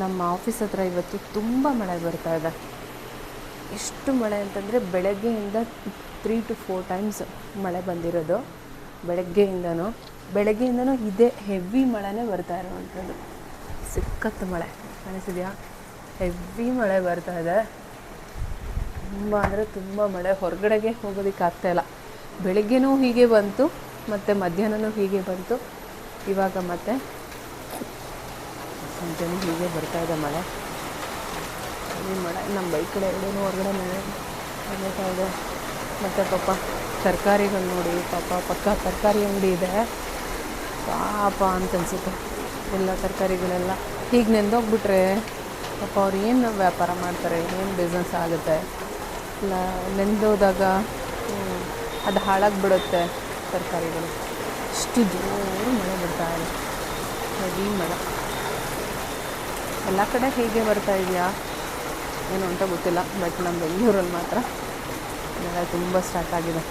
ನಮ್ಮ ಆಫೀಸ್ ಹತ್ರ ಇವತ್ತು ತುಂಬ ಮಳೆ ಬರ್ತಾ ಇದೆ. ಎಷ್ಟು ಮಳೆ ಅಂತಂದರೆ ಬೆಳಗ್ಗೆಯಿಂದ 3 to 4 ಟೈಮ್ಸ್ ಮಳೆ ಬಂದಿರೋದು. ಬೆಳಗ್ಗೆಯಿಂದನೂ ಇದೇ ಹೆವಿ ಮಳೆನೇ ಬರ್ತಾ ಇರೋವಂಥದ್ದು. ಸಿಕ್ಕತ್ತು ಮಳೆ ಕಾಣಿಸಿದೆಯಾ? ಹೆವಿ ಮಳೆ ಬರ್ತಾ ಇದೆ. ತುಂಬ ಅಂದರೆ ತುಂಬ ಮಳೆ. ಹೊರಗಡೆಗೆ ಹೋಗೋದಕ್ಕೆ ಆಗ್ತಾಯಿಲ್ಲ. ಬೆಳಗ್ಗೆನೂ ಹೀಗೆ ಬಂತು, ಮತ್ತು ಮಧ್ಯಾಹ್ನವೂ ಹೀಗೆ ಬಂತು, ಇವಾಗ ಮತ್ತೆ ಸಂಜೆನೂ ಹೀಗೆ ಬರ್ತಾ ಇದೆ ಮಳೆ. ಈ ಮಳೆ ನಮ್ಮ ಬೈಕ್ ಕಡೆ ಎರಡೂ ಹೊರಗಡೆ ಮಳೆ ಬರ್ತಾ ಇದೆ. ಮತ್ತು ಪಾಪ ತರಕಾರಿಗಳು ನೋಡಿ, ಪಕ್ಕ ತರಕಾರಿ ಅಂಗಡಿ ಇದೆ, ಪಾಪ ಅಂತ ಅನಿಸುತ್ತೆ. ಎಲ್ಲ ತರಕಾರಿಗಳೆಲ್ಲ ಹೀಗೆ ನೆಂದೋಗ್ಬಿಟ್ರೆ ಪಾಪ ಅವ್ರು ಏನು ವ್ಯಾಪಾರ ಮಾಡ್ತಾರೆ, ಏನು ಬಿಸ್ನೆಸ್ ಆಗುತ್ತೆ? ಇಲ್ಲ ನೆಂದೋದಾಗ ಅದು ಹಾಳಾಗಿಬಿಡುತ್ತೆ ತರಕಾರಿಗಳು. ಇಷ್ಟು ಜೋರು ಮಳೆ ಬರ್ತಾ ಇದೆ, ಹೆವಿ ಮಳೆ. ಎಲ್ಲ ಕಡೆ ಹೀಗೆ ಬರ್ತಾ ಇದೆಯಾ ಏನು ಅಂತ ಗೊತ್ತಿಲ್ಲ, ಬಟ್ ನಮ್ಮ ಬೆಂಗಳೂರಲ್ಲಿ ಮಾತ್ರ ಮಳೆ ತುಂಬ ಸ್ಟಾರ್ಟ್ ಆಗಿದೆ.